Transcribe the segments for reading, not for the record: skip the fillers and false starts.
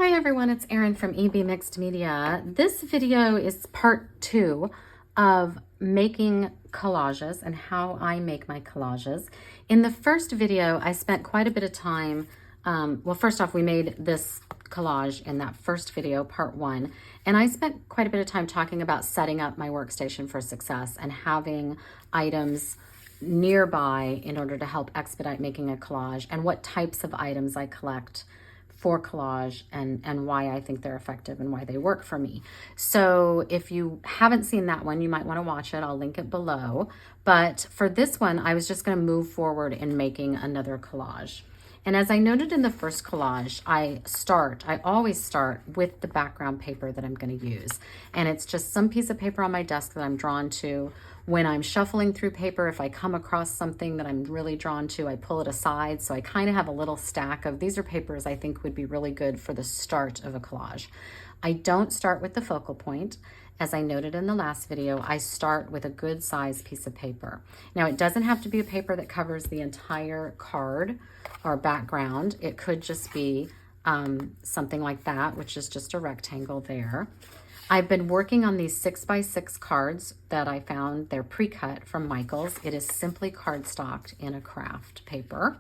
Hi everyone, it's Erin from EB Mixed Media. This video is part 2 of making collages and how I make my collages. In the first video, I spent quite a bit of time, well, first off, we made this collage in that first video, part 1, and I spent quite a bit of time talking about setting up my workstation for success and having items nearby in order to help expedite making a collage and what types of items I collect for collage and why I think they're effective and why they work for me. So if you haven't seen that one, you might want to watch it. I'll link it below. But for this one, I was just going to move forward in making another collage. And as I noted in the first collage, I always start with the background paper that I'm going to use. And it's just some piece of paper on my desk that I'm drawn to. When I'm shuffling through paper, if I come across something that I'm really drawn to, I pull it aside. So I kind of have a little stack of, these are papers I think would be really good for the start of a collage. I don't start with the focal point. As I noted in the last video, I start with a good size piece of paper. Now it doesn't have to be a paper that covers the entire card or background. It could just be something like that, which is just a rectangle there. I've been working on these 6x6 cards that I found. They're pre-cut from Michaels. It is simply cardstocked in a craft paper.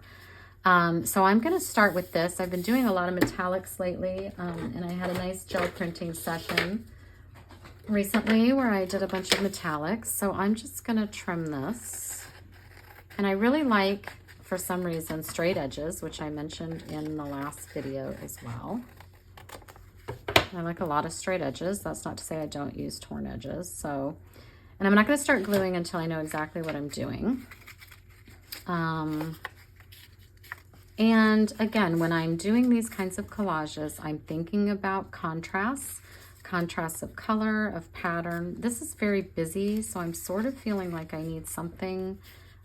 So I'm going to start with this. I've been doing a lot of metallics lately, and I had a nice gel printing session recently where I did a bunch of metallics. So I'm just going to trim this. And I really like, for some reason, straight edges, which I mentioned in the last video as well. I like a lot of straight edges. That's not to say I don't use torn edges. So, and I'm not going to start gluing until I know exactly what I'm doing. And again, when I'm doing these kinds of collages, I'm thinking about contrasts of color, of pattern. This is very busy, so I'm sort of feeling like I need something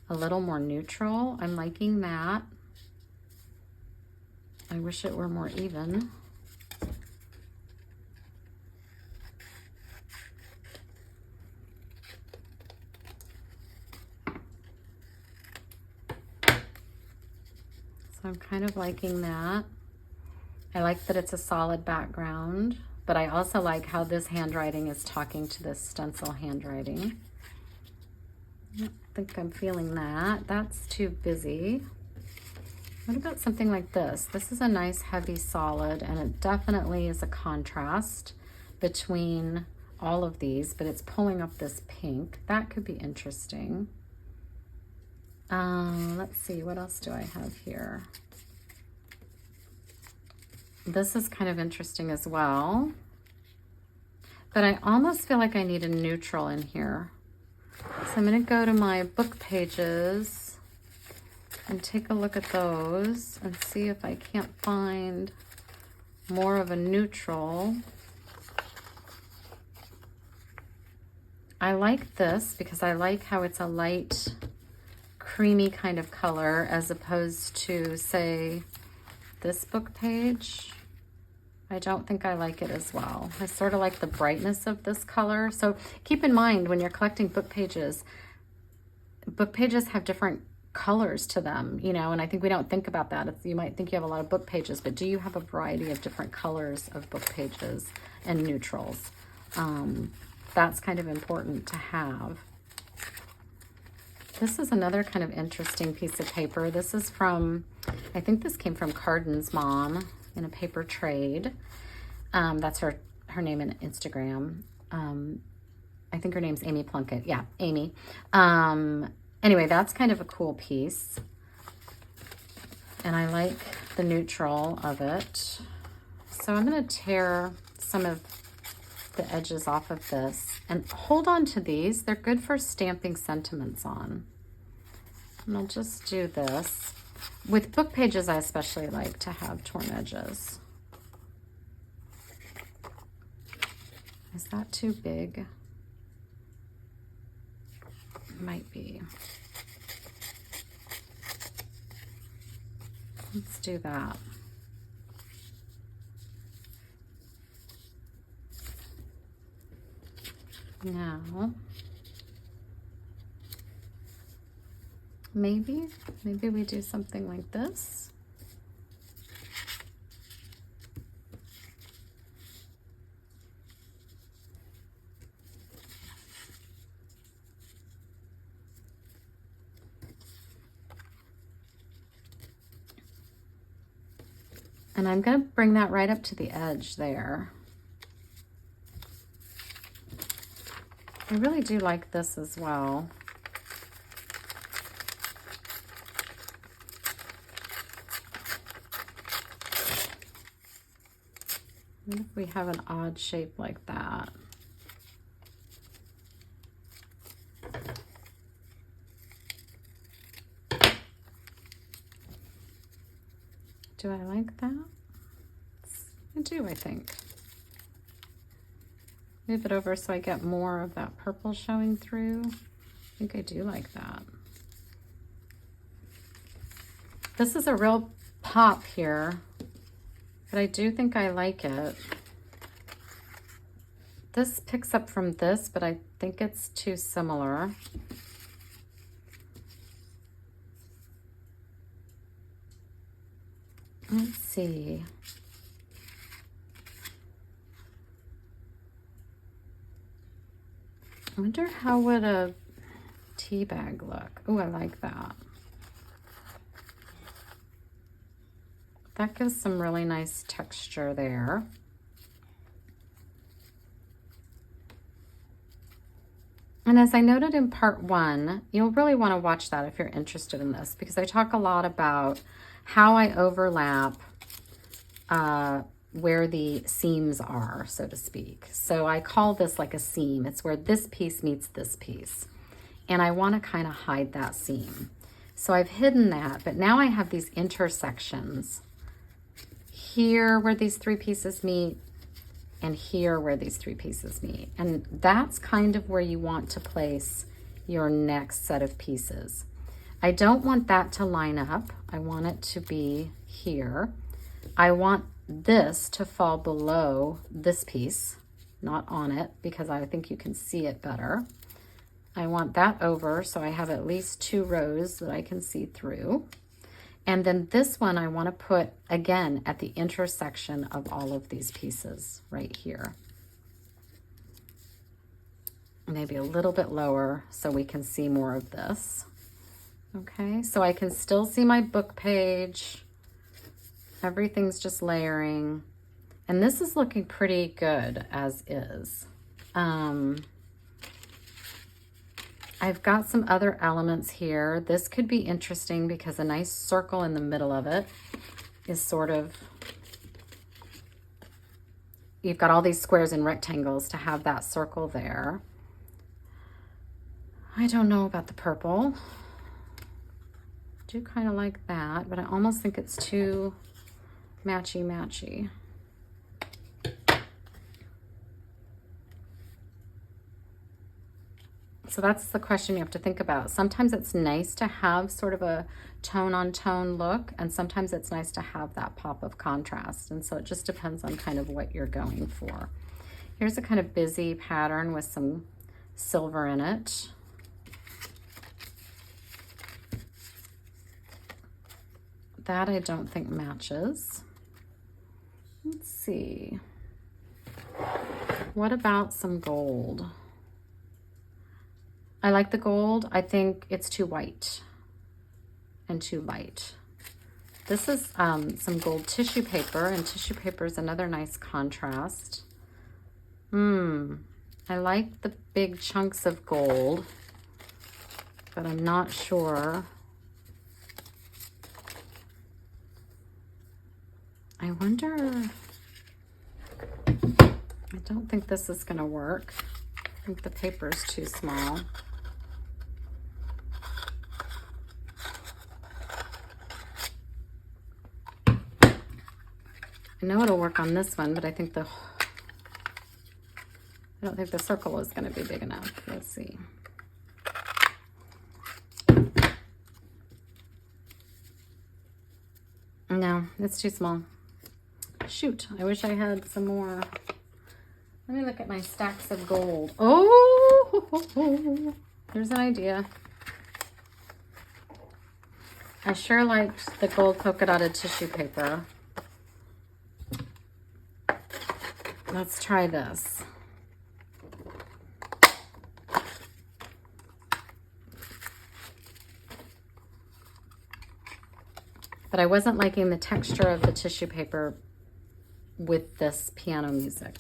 a little more neutral. I'm liking that. I wish it were more even. So I'm kind of liking that. I like that it's a solid background, but I also like how this handwriting is talking to this stencil handwriting. I don't think I'm feeling that. That's too busy. What about something like this? This is a nice heavy solid, and it definitely is a contrast between all of these, but it's pulling up this pink. That could be interesting. Let's see, what else do I have here? This is kind of interesting as well, but I almost feel like I need a neutral in here. So I'm going to go to my book pages and take a look at those and see if I can't find more of a neutral. I like this because I like how it's a light creamy kind of color as opposed to, say, this book page. I don't think I like it as well. I sort of like the brightness of this color. So keep in mind when you're collecting book pages have different colors to them, you know, and I think we don't think about that. You might think you have a lot of book pages, but do you have a variety of different colors of book pages and neutrals? That's kind of important to have. This is another kind of interesting piece of paper. This is from, I think this came from Cardin's mom in a paper trade. That's her name in Instagram. I think her name's Amy Plunkett. Yeah, Amy. Anyway, that's kind of a cool piece. And I like the neutral of it. So I'm going to tear some of the edges off of this and hold on to these. They're good for stamping sentiments on. And I'll just do this. With book pages, I especially like to have torn edges. Is that too big? Might be. Let's do that. Now, maybe we do something like this. And I'm going to bring that right up to the edge there. I really do like this as well. What if we have an odd shape like that? Do I like that? I do, I think. Move it over so I get more of that purple showing through. I think I do like that. This is a real pop here, but I do think I like it. This picks up from this, but I think it's too similar. Let's see. I wonder how would a tea bag look? Oh, I like that. That gives some really nice texture there. And as I noted in part 1, you'll really want to watch that if you're interested in this, because I talk a lot about how I overlap where the seams are, so to speak. So I call this like a seam. It's where this piece meets this piece. And I want to kind of hide that seam. So I've hidden that, but now I have these intersections. Here where these 3 pieces meet, and here where these 3 pieces meet. And that's kind of where you want to place your next set of pieces. I don't want that to line up. I want it to be here. I want this to fall below this piece, not on it, because I think you can see it better. I want that over so I have at least 2 rows that I can see through. And then this one I want to put, again, at the intersection of all of these pieces right here. Maybe a little bit lower so we can see more of this. Okay, so I can still see my book page. Everything's just layering. And this is looking pretty good as is. I've got some other elements here. This could be interesting because a nice circle in the middle of it is sort of, you've got all these squares and rectangles to have that circle there. I don't know about the purple. I do kind of like that, but I almost think it's too matchy-matchy. So that's the question you have to think about. Sometimes it's nice to have sort of a tone-on-tone look, and sometimes it's nice to have that pop of contrast. And so it just depends on kind of what you're going for. Here's a kind of busy pattern with some silver in it. That I don't think matches. Let's see. What about some gold? I like the gold. I think it's too white and too light. This is some gold tissue paper, and tissue paper is another nice contrast. I like the big chunks of gold, but I'm not sure. I wonder, I don't think this is gonna work. I think the paper is too small. I know it'll work on this one, but I think I don't think the circle is going to be big enough. Let's see. No, it's too small. Shoot, I wish I had some more. Let me look at my stacks of gold. Oh, there's an idea. I sure liked the gold polka dotted tissue paper. Let's try this. but I wasn't liking the texture of the tissue paper with this piano music.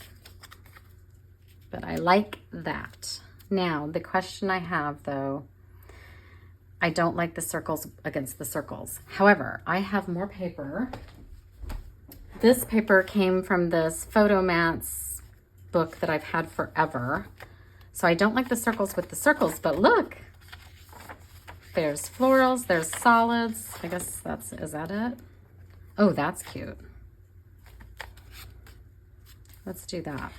But I like that. Now, the question I have though, I don't like the circles against the circles. However, I have more paper. This paper came from this Photomats book that I've had forever. So I don't like the circles with the circles, but look, there's florals, there's solids. I guess is that it? Oh, that's cute. Let's do that.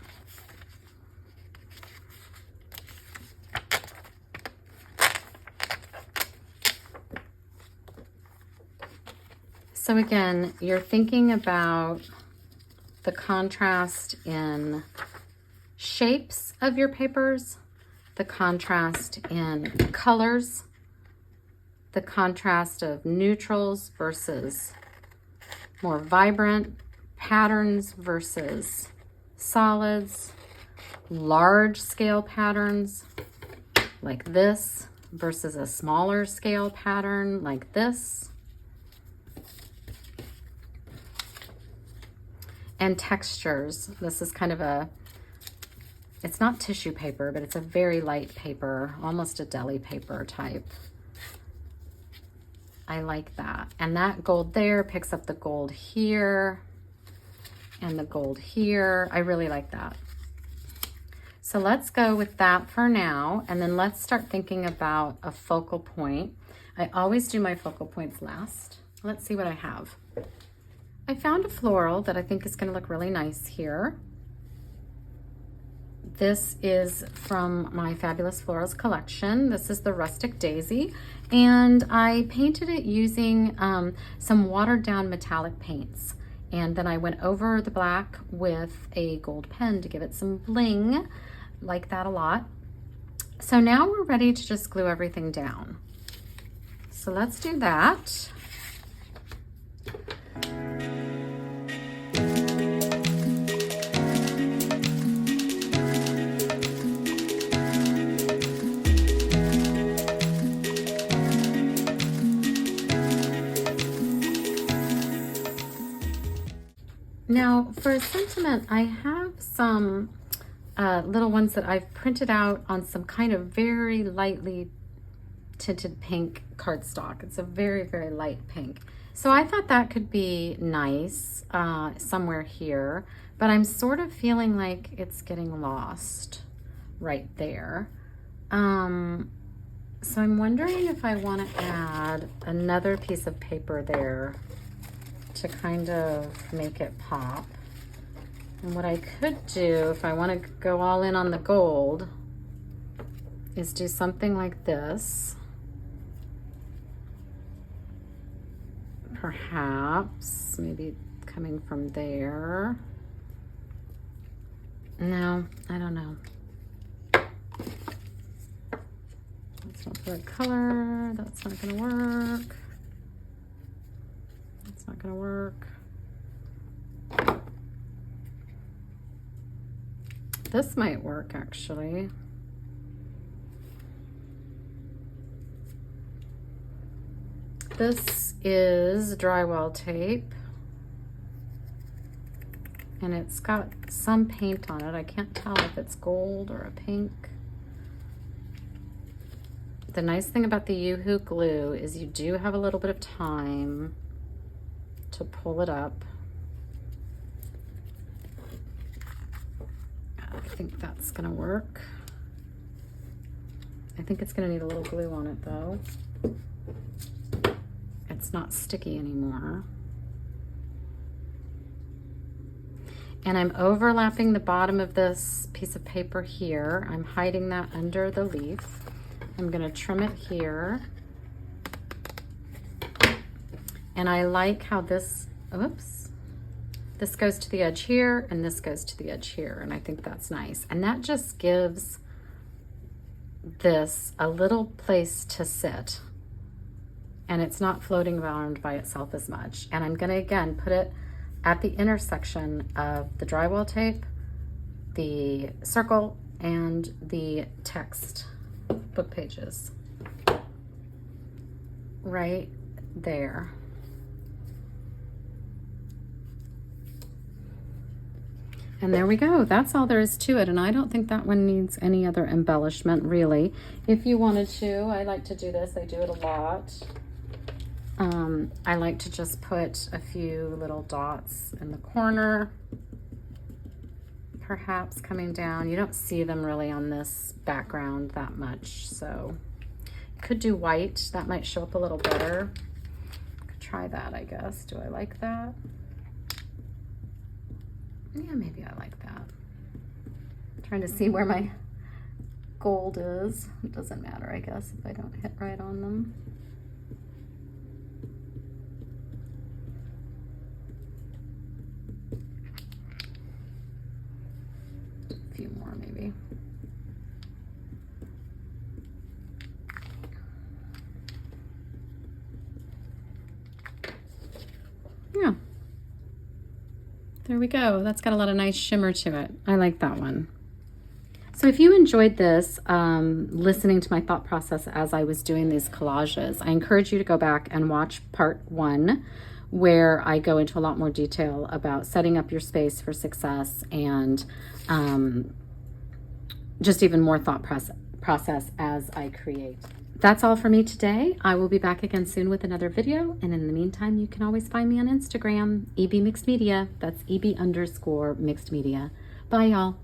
So again, you're thinking about the contrast in shapes of your papers, the contrast in colors, the contrast of neutrals versus more vibrant patterns versus solids, large scale patterns like this versus a smaller scale pattern like this. And textures. This is kind of it's not tissue paper, but it's a very light paper, almost a deli paper type. I like that. And that gold there picks up the gold here and the gold here. I really like that. So let's go with that for now. And then let's start thinking about a focal point. I always do my focal points last. Let's see what I have. I found a floral that I think is going to look really nice here. This is from my Fabulous Florals collection. This is the Rustic Daisy, and I painted it using some watered down metallic paints. And then I went over the black with a gold pen to give it some bling. Like that a lot. So now we're ready to just glue everything down. So let's do that. Now for a sentiment, I have some little ones that I've printed out on some kind of very lightly tinted pink cardstock. It's a very, very light pink. So I thought that could be nice somewhere here, but I'm sort of feeling like it's getting lost right there. So I'm wondering if I want to add another piece of paper there to kind of make it pop. And what I could do, if I want to go all in on the gold, is do something like this. Perhaps, maybe coming from there. No, I don't know. That's not the right color. That's not going to work. That's not going to work. This might work actually. This is drywall tape and it's got some paint on it. I can't tell if it's gold or a pink. The nice thing about the Yoo-Hoo glue is you do have a little bit of time to pull it up. I think that's gonna work. I think it's gonna need a little glue on it though. It's not sticky anymore. And I'm overlapping the bottom of this piece of paper here. I'm hiding that under the leaf. I'm gonna trim it here. And I like how this, oops, this goes to the edge here and this goes to the edge here. And I think that's nice. And that just gives this a little place to sit. And it's not floating around by itself as much. And I'm gonna, again, put it at the intersection of the drywall tape, the circle, and the text book pages. Right there. And there we go. That's all there is to it. And I don't think that one needs any other embellishment, really. If you wanted to, I like to do this. I do it a lot. I like to just put a few little dots in the corner, perhaps coming down. You don't see them really on this background that much, so you could do white. That might show up a little better. Could try that, I guess. Do I like that? Yeah, maybe I like that. I'm trying to see where my gold is. It doesn't matter, I guess, if I don't hit right on them. A few more, maybe. Yeah. There we go. That's got a lot of nice shimmer to it. I like that one. So if you enjoyed this, listening to my thought process as I was doing these collages, I encourage you to go back and watch part 1, where I go into a lot more detail about setting up your space for success and just even more thought process as I create. That's all for me today. I will be back again soon with another video. And in the meantime, you can always find me on Instagram, EB Mixed Media. That's EB_Mixed Media. Bye, y'all.